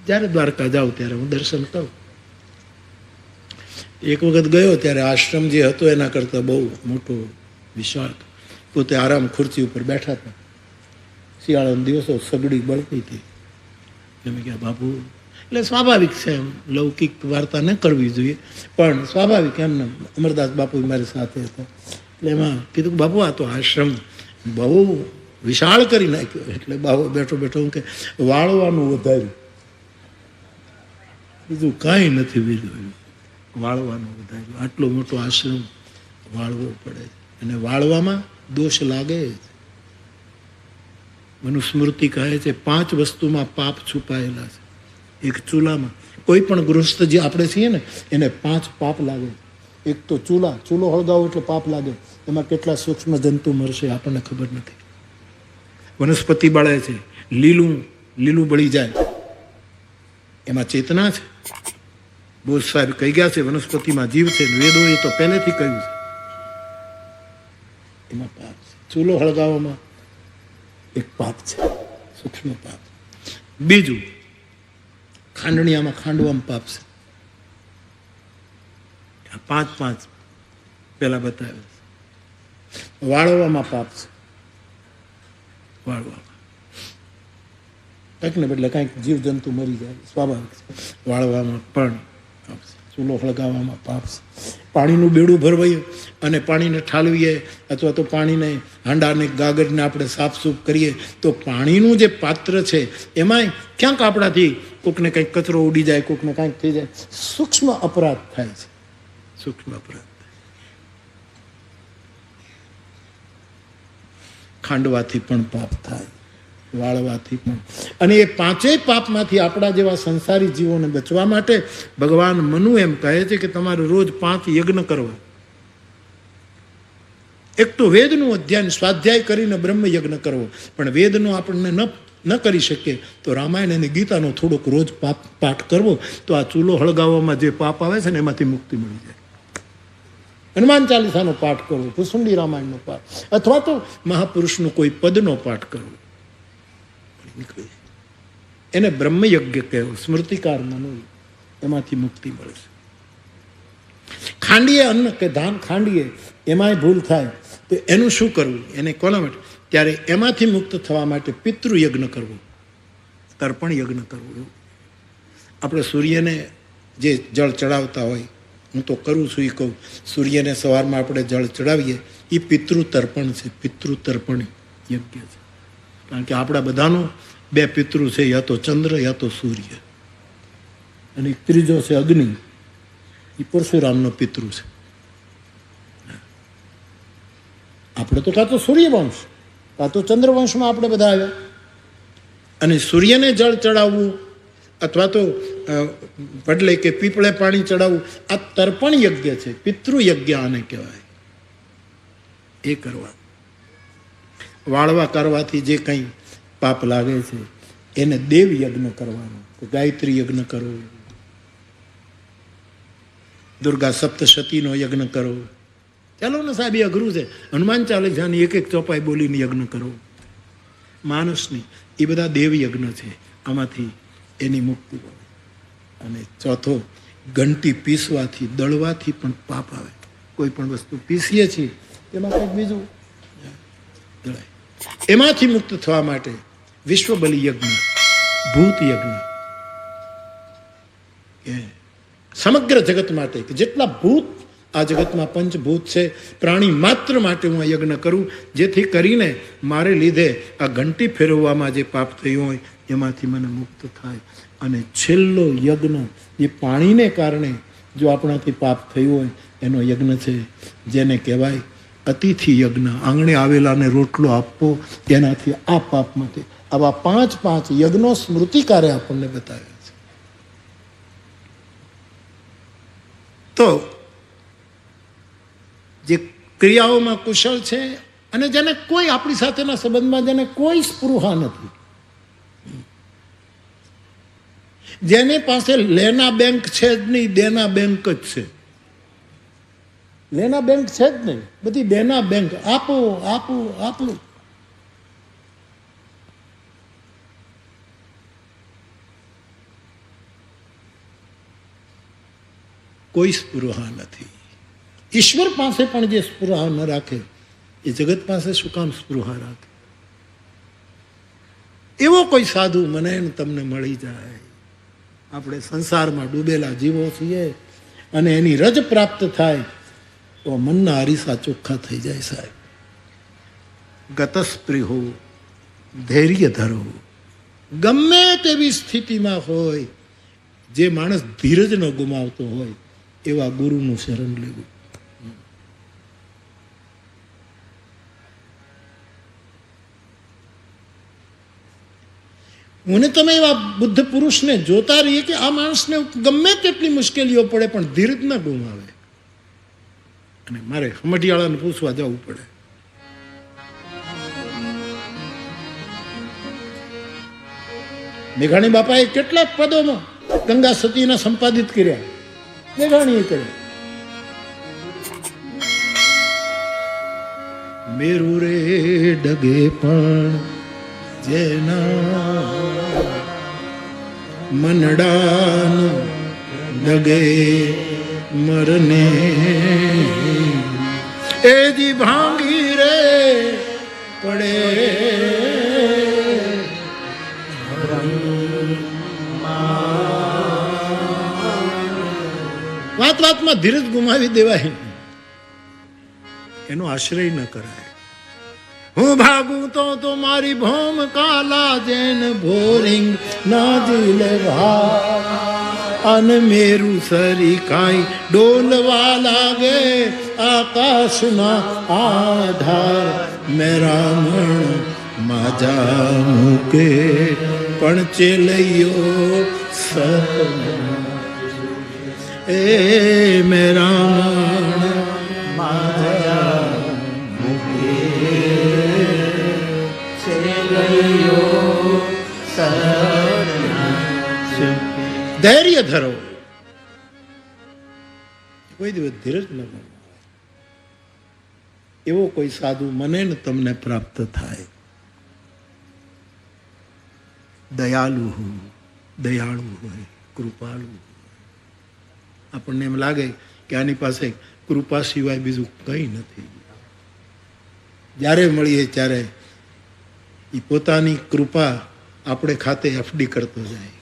જ્યારે દ્વારકા જાઉં ત્યારે હું દર્શન કરું. એક વખત ગયો ત્યારે આશ્રમ જે હતો એના કરતાં બહુ મોટો વિશાળ. પોતે આરામ ખુરશી ઉપર બેઠા હતા. શિયાળાના દિવસો સગડી બળતી હતી. મેં કહ્યા બાપુ, એટલે સ્વાભાવિક છે, એમ લૌકિક વાર્તા ન કરવી જોઈએ, પણ સ્વાભાવિક એમને અમરદાસ બાપુ મારી સાથે હતા. એટલે એમાં કીધું બાપુ આ તો આશ્રમ બહુ વિશાળ કરી નાખ્યો. એટલે બાપુ બેઠો બેઠો હું કે વાળવાનું વધાર્યું, બીજું કાંઈ નથી બીજું, વાળવાનું વધાર્યું. આટલો મોટો આશ્રમ વાળવો પડે અને વાળવામાં દોષ લાગે જ. મનુસ્મૃતિ કહે છે 5 વસ્તુમાં પાપ છુપાયેલા છે. એક ચૂલામાં, કોઈ પણ ગૃહસ્થ જે આપણે છીએ ને એને 5 પાપ લાગે. એક તો ચૂલો હળગાવો એટલે પાપ લાગે. એમાં કેટલા સૂક્ષ્મ જંતુ મરશે આપણને ખબર નથી. વનસ્પતિ બળે છે, લીલું બળી જાય, એમાં ચેતના છે. બોઝ સાહેબ કહી ગયા છે વનસ્પતિમાં જીવ છે, વેદો એ તો પહેલેથી કહ્યું છે. એમાં પાપ છે. ચૂલો હળગાવવામાં એક પાપ છે, સૂક્ષ્મ પાપ. બીજું, ખાંડણીયામાં ખાંડવામાં પાપ છે. 5 પેલા બતાવ્યું. વાળવામાં પાપ છે, વાળવામાં કંઈક ને બદલે કંઈક જીવજંતુ મરી જાય, સ્વાભાવિક છે. વાળવામાં પણ પાપ છે. ચૂલો હળગાવવામાં પાપ છે. પાણીનું બેડું ભરવાઈએ અને પાણીને ઠાલવીએ અથવા તો પાણીને હાંડાને ગાગરને આપણે સાફસૂફ કરીએ તો પાણીનું જે પાત્ર છે એમાંય ક્યાંક આપણાથી કોકને કંઈક કચરો ઉડી જાય, કોકને કાંઈક થઈ જાય, સૂક્ષ્મ અપરાધ થાય છે. સૂક્ષ્મ અપરાધ ખાંડવાથી પણ પાપ થાય, વાળવાથી પણ. અને એ 5 પાપમાંથી આપણા જેવા સંસારી જીવોને બચવા માટે ભગવાન મનુ એમ કહે છે કે તમારે રોજ 5 યજ્ઞ કરવા. એક તો વેદનું અધ્યયન સ્વાધ્યાય કરીને બ્રહ્મ યજ્ઞ કરવો, પણ વેદનો આપણને ન કરી શકીએ તો રામાયણ અને ગીતાનો થોડોક રોજ પાઠ કરવો, તો આ ચૂલો હળગાવવામાં જે પાપ આવે છે ને એમાંથી મુક્તિ મળી જાય. હનુમાન ચાલીસાનો પાઠ કરવો, ભૂસુંડી રામાયણનો પાઠ, અથવા તો મહાપુરુષનો કોઈ પદનો પાઠ કરવો, એને બ્રહ્મયજ્ઞ કહેવો. સ્મૃતિકાર મનો, એમાંથી મુક્તિ મળે છે. ખાંડીએ અન્ન કે ધાન ખાંડીએ એમાંય ભૂલ થાય તો એનું શું કરવું, એને કોના માટે? ત્યારે એમાંથી મુક્ત થવા માટે પિતૃયજ્ઞ કરવો, તર્પણ યજ્ઞ કરવો. આપણે સૂર્યને જે જળ ચડાવતા હોય, હું તો કરું છું એ કહું, સૂર્યને સવારમાં આપણે જળ ચડાવીએ એ પિતૃતર્પણ છે. પિતૃતર્પણ યજ્ઞ છે. કારણ કે આપણા બધાનો 2 પિતૃ છે, યા તો ચંદ્ર યા તો સૂર્ય, અને ત્રીજો છે અગ્નિ, એ પરશુરામનો પિતૃ છે. આપણે તો કાં તો સૂર્યવંશ કાં તો ચંદ્રવંશમાં આપણે બધા આવ્યા. અને સૂર્યને જળ ચડાવવું અથવા તો વડલે કે પીપળે પાણી ચડાવવું, આ તર્પણ યજ્ઞ છે. પિતૃયજ્ઞ આને કહેવાય. એ કરવા. વાળવા કરવાથી જે કંઈ પાપ લાગે છે એને દેવ યજ્ઞ કરવાનો, ગાયત્રી યજ્ઞ કરો, દુર્ગા સપ્તશતીનો યજ્ઞ કરો. ચાલો ને સાહેબ, એ અઘરું છે. હનુમાન ચાલીસાની 1 ચોપાઈ બોલીને યજ્ઞ કરો, માણસની, એ બધા દેવ યજ્ઞ છે. આમાંથી એની મુક્તિ મળે. અને ચોથો, ઘંટી પીસવાથી, દળવાથી પણ પાપ આવે. કોઈ પણ વસ્તુ પીસીએ છીએ એમાં કંઈક બીજું દળાય. એમાંથી મુક્ત થવા માટે વિશ્વ બલિ યજ્ઞ, ભૂત યજ્ઞ, સમગ્ર જગત માટે કે જેટલા ભૂત આ જગતમાં પંચભૂત છે, પ્રાણી માત્ર માટે હું આ યજ્ઞ કરું, જેથી કરીને મારે લીધે આ ઘંટી ફેરવવામાં જે પાપ થયું હોય એમાંથી મને મુક્ત થાય. અને છેલ્લો યજ્ઞ એ પાણીને કારણે જો આપણાથી પાપ થયું હોય એનો યજ્ઞ છે, જેને કહેવાય અતિથિ યજ્ઞ. આંગણે આવેલાને રોટલો આપવો, એનાથી આ પાપમાંથી. આવા 5 યજ્ઞો સ્મૃતિકારે આપણને બતાવ્યા છે. તો જે ક્રિયાઓમાં કુશળ છે અને જેને કોઈ આપણી સાથેના સંબંધમાં જેને કોઈ સ્પૃહા નથી, જેને પાસે લેના બેંક છે જ નહીં, દેના બેંક જ છે. લેના બેંક છે જ નહીં, બધી દેના બેંક. આપો આપો આપો. કોઈ સ્પૃહા નથી. ઈશ્વર પાસે પણ જે સ્પૃહા ન રાખે એ જગત પાસે શું કામ સ્પૃહા રાખે? એવો કોઈ સાધુ મને તમને મળી જાય. આપણે સંસારમાં ડૂબેલા જીવો છીએ અને એની રજ પ્રાપ્ત થાય તો મનના અરીસા ચોખ્ખા થઈ જાય. સાહેબ, ગતસ્પૃહો ધૈર્ય ધરો. ગમે તેવી સ્થિતિમાં હોય, જે માણસ ધીરજ ન ગુમાવતો હોય એવા ગુરુનું શરણ લેવું. મને તમે એવા બુદ્ધ પુરુષને જોતા રહીએ કે આ માણસને ગમે તેટલી મુશ્કેલીઓ પડે પણ ધીરજ ન ગુમાવે. અને મારે હમઢિયાળાને પૂછવા જવું પડે. મેઘાણી બાપાએ કેટલાક પદોમાં ગંગા સતીના સંપાદિત કર્યા. મેઘાણીએ કર્યા. મેરુ રે ડગે પણ જેના મનડાન ડગે મરને એ જી ભાંગી રે પડે. વાત વાતમાં ધીરજ ગુમાવી દેવાય, એનો આશ્રય ન કરાય. હું ભાગું તો મારી ભોમ કાલા જેન ભોરિંગ ના જીલે અન મેરું સરી કાઈ ડોલવા લાગે આકાશના આધાર મેરામણ માજા મૂકે પણ ચેલૈયો સત એ મેરામણ માજા ધૈર્ય ધરો. કોઈ દિવસ ધીરજ ન કરો. એવો કોઈ સાધુ મને ને તમને પ્રાપ્ત થાય. દયાળુ હોય, કૃપાળુ. આપણને એમ લાગે કે આની પાસે કૃપા સિવાય બીજું કંઈ નથી. જ્યારે મળીએ ત્યારે એ પોતાની કૃપા આપણે ખાતે એફડી કરતો જાય.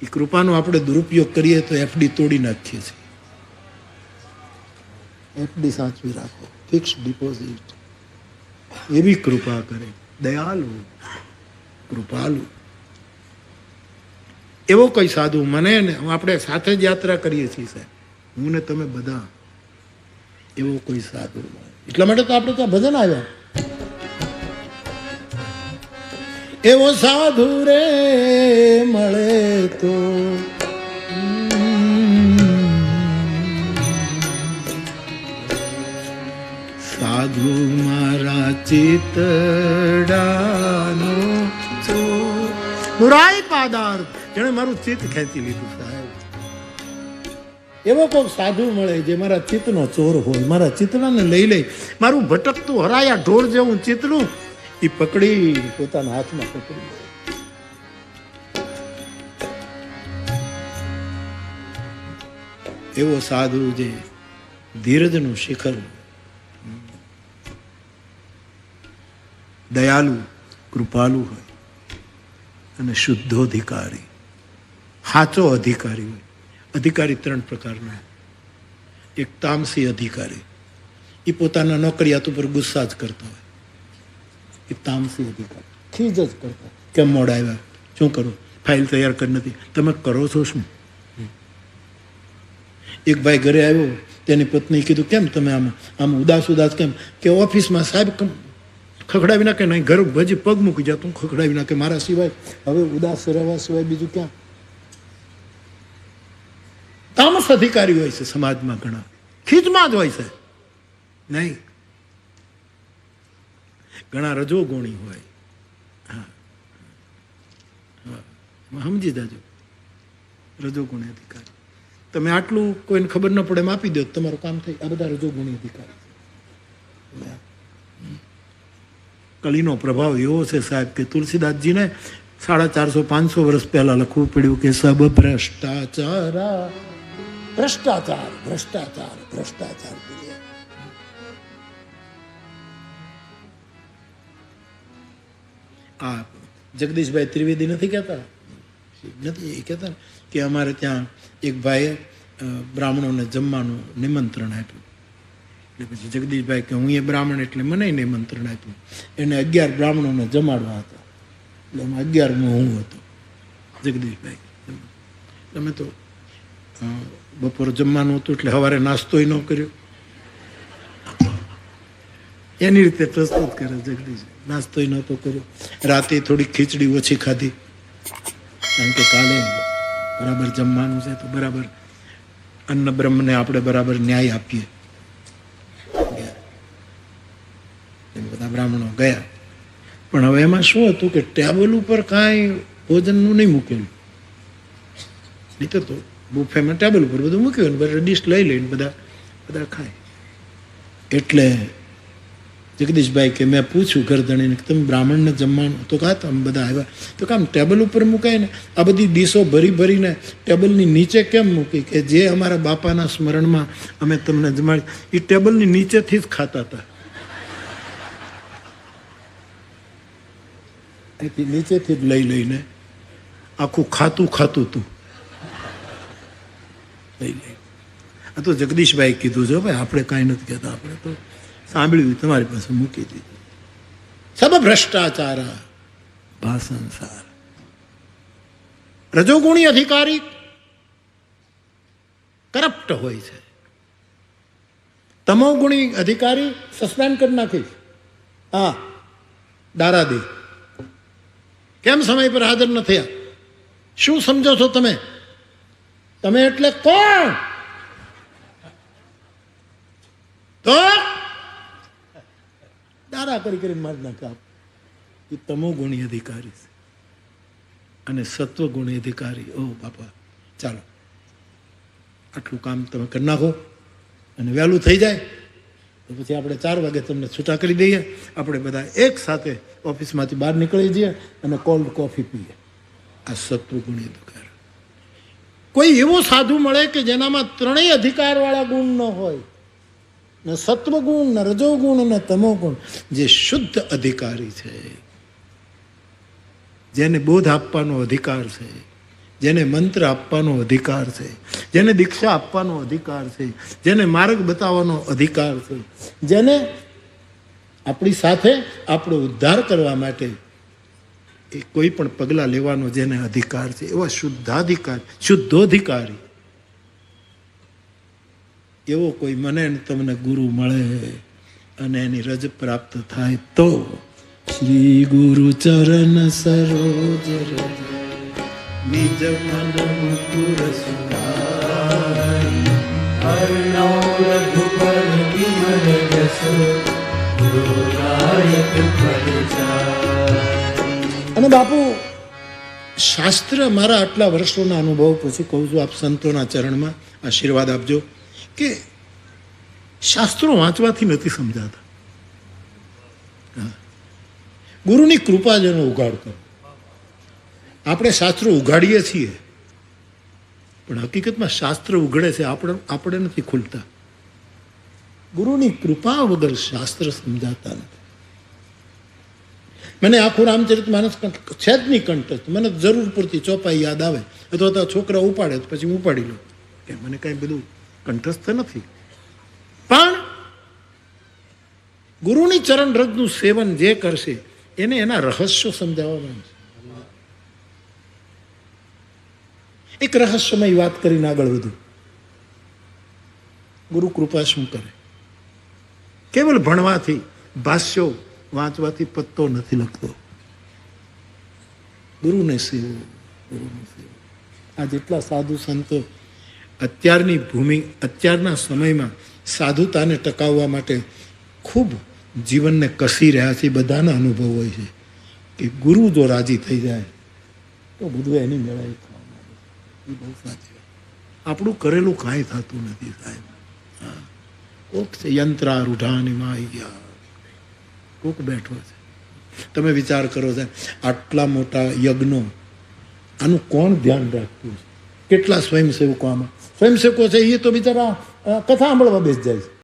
એ કૃપાનો આપણે દુરુપયોગ કરીએ તો એફડી તોડી નાખીએ છીએ. એફડી સાચવી રાખો, ફિક્સ ડિપોઝિટ. એવી કૃપા કરે. દયાળુ, કૃપાળુ. એવો કોઈ સાધુ મને ને આપણે સાથે જ યાત્રા કરીએ છીએ સાહેબ, હું ને તમે બધા. એવો કોઈ સાધુ. એટલા માટે તો આપણે ત્યાં ભજન આવ્યા. એવો સાધુ રે મળે તો સાધુ મારા ચિતડાનો મુરાઈ પાદાર્થ, જેણે મારું ચિત્ત ખેંચી લીધું સાહેબ. એવો કોઈ સાધુ મળે જે મારા ચિત્તનો ચોર હોય, મારા ચિત્તડાને લઈ લે. મારું ભટકતું હરાયા ઢોર જેવું ચિત્તનું એ પકડી પોતાના હાથમાં પકડી. એવો સાધુ જે ધીરજનું શિખર, દયાળુ, કૃપાળુ હોય અને શુદ્ધોધિકારી, સાચો અધિકારી હોય. અધિકારી ત્રણ પ્રકારના. એક તામસી અધિકારી, એ પોતાના નોકરિયાત ઉપર ગુસ્સા જ કરતા હોય. એ તામસી અધિકારી, ખીજ જ કરતા. કેમ મોડા આવ્યા, શું કરું, ફાઇલ તૈયાર કરી નથી, તમે કરો છો શું? એક ભાઈ ઘરે આવ્યો, તેની પત્ની કીધું કેમ તમે આમ ઉદાસ કેમ? કે ઓફિસમાં સાહેબ ખખડાવી નાખે. નહીં, ઘર ભજી પગ મૂકી જા, તું ખખડાવી નાખે. મારા સિવાય હવે ઉદાસ રહેવા સિવાય બીજું ક્યાં? તામસ અધિકારી હોય છે સમાજમાં ઘણા, ખીજમાં જ હોય છે. નહીં, ઘણા રજોગુણી હોય. હા, સમજી જાજો. રજોગુણી અધિકારી. તમે આટલું કોઈને ખબર ન પડે એમ આપી દો, તમારું કામ થાય. આ બધા રજોગુણી અધિકારી. કલીનો પ્રભાવ એવો છે સાહેબ કે તુલસીદાસજીને 450-500 વર્ષ પહેલા લખવું પડ્યું કે સબ ભ્રષ્ટાચાર ભ્રષ્ટાચાર ભ્રષ્ટાચાર ભ્રષ્ટાચાર. આ જગદીશભાઈ ત્રિવેદી નથી કહેતા, નથી એ કહેતા કે અમારે ત્યાં એક ભાઈએ બ્રાહ્મણોને જમવાનું નિમંત્રણ આપ્યું. એટલે પછી જગદીશભાઈ કે હું એ બ્રાહ્મણ એટલે મને નિમંત્રણ આપ્યું. એને 11 બ્રાહ્મણોને જમાડવા હતા, એટલે એમાં 11મો હું હતો. જગદીશભાઈ તમે તો બપોરે જમવાનું હતું એટલે સવારે નાસ્તોય ન કર્યો. એની રીતે પ્રસ્તુત કરે જગદીશ. નાસ્તોય નહોતો કર્યો, રાતે થોડી ખીચડી ઓછી ખાધી, કારણ કે કાલે બરાબર જમવાનું છે તો બરાબર અન્ન બ્રહ્મને આપણે બરાબર ન્યાય આપીએ. બધા બ્રાહ્મણો ગયા, પણ હવે એમાં શું હતું કે ટેબલ ઉપર કાંઈ ભોજનનું નહીં મૂકેલું. નહીં તો બુફેમાં ટેબલ ઉપર બધું મૂક્યું ને બધા ડીશ લઈ લઈને બધા ખાય. એટલે જગદીશભાઈ કે મેં પૂછ્યું ઘરધણીને કે તમે બ્રાહ્મણને જમવાનું તો કાં તમે બધા આવ્યા તો કામ ટેબલ ઉપર મુકાય ને આ બધી ડીશો ભરીને ટેબલની નીચે કેમ મૂકી? કે જે અમારા બાપાના સ્મરણમાં અમે તમને જમાડી એ ટેબલની નીચેથી જ ખાતા હતા. અહીંથી નીચેથી જ લઈને આખું ખાતું તું લઈ. આ તો જગદીશભાઈ કીધું છે ભાઈ, આપણે કાંઈ નથી કહેતા, આપણે તો સાંભળ્યું તમારી પાસે મૂકી દીધું. સબ ભ્રષ્ટાચાર ભાષણસાર. રજોગુણી અધિકારી કરપ્ટ હોય છે, તમોગુણી અધિકારી સસ્પેન્ડ કરી નાખીશ. હા, દારા દે. કેમ સમય પર હાજર ન થયા? શું સમજો છો તમે? તમે એટલે કોણ? તો દારા કરી મારી નાખે. એ તમો ગુણી અધિકારી છે અને સત્વ ગુણી અધિકારી. ઓ બાપા, ચાલો આટલું કામ તમે કરી નાખો અને વહેલું થઈ જાય તો પછી આપણે 4 વાગે તમને છૂટા કરી દઈએ. આપણે બધા એક સાથે ઓફિસમાંથી બહાર નીકળી જઈએ અને કોલ્ડ કોફી પીએ. આ સત્વ ગુણી અધિકાર. કોઈ એવો સાધુ મળે કે જેનામાં 3 અધિકારવાળા ગુણ ન હોય, ને સત્વગુણ, ને રજોગુણ, ને તમોગુણ, જે શુદ્ધ અધિકારી છે, જેને બોધ આપવાનો અધિકાર છે, જેને મંત્ર આપવાનો અધિકાર છે, જેને દીક્ષા આપવાનો અધિકાર છે, જેને માર્ગ બતાવવાનો અધિકાર છે, જેને આપણી સાથે આપણો ઉદ્ધાર કરવા માટે એ કોઈ પણ પગલાં લેવાનો જેને અધિકાર છે, એવા શુદ્ધોધિકારી એવો કોઈ મને તમને ગુરુ મળે અને એની રજ પ્રાપ્ત થાય તો શ્રી ગુરુ ચરણ સરોજ રજ નિજ મન મુકુર સુધારી હરણો રઘુપર વિમલ જસો ગુરુરાય અને બાપુ શાસ્ત્ર, મારા આટલા વર્ષોના અનુભવ પછી કહું છું, આપ સંતોના ચરણમાં આશીર્વાદ આપજો કે શાસ્ત્રો વાંચવાથી નથી સમજાતા. ગુરુની કૃપા જેનો ઉઘાડ કરો. આપણે શાસ્ત્રો ઉઘાડીએ છીએ પણ હકીકતમાં શાસ્ત્ર ઉઘડે છે, આપણે નથી ખુલતા. ગુરુની કૃપા વગર શાસ્ત્ર સમજાતા નથી. મને આખું રામચરિતમાનસ છે જ નહીં કંઠસ્થ. મને જરૂર પૂરતી ચોપાઈ યાદ આવે અથવા તો છોકરા ઉપાડે તો પછી હું ઉપાડી લઉં, કે મને કાંઈ બધું કંઠસ્થ નથી. પણ ગુરુની ચરણ રજનું સેવન જે કરશે એને એના રહસ્યો સમજાવવાના છે. એક રહસ્યમય વાત કરીને આગળ વધુ. ગુરુ કૃપા શું કરે? કેવલ ભણવાથી, ભાષ્યો વાંચવાથી પત્તો નથી લખતો. ગુરુને સેવો, ગુરુને સેવો. આ જેટલા સાધુ સંતો અત્યારના સમયમાં સાધુતાને ટકાવવા માટે ખૂબ જીવનને કસી રહ્યા છે, બધાના અનુભવ હોય છે કે ગુરુ જો રાજી થઈ જાય તો બધું એની મેળાઈ થવા માંડે. એ બહુ સાચી વાત. આપણું કરેલું કાંઈ થતું નથી સાહેબ. કોક છે યંત્રારૂઢાની માઈ ગયા, કોક બેઠો છે. તમે વિચાર કરો સાહેબ, આટલા મોટા યજ્ઞો, આનું કોણ ધ્યાન રાખતું છે? કેટલા સ્વયંસેવકો આમાં સ્વયંસેવકો છે, એ તો બિચારા કથા સાંભળવા બેસી જાય છે.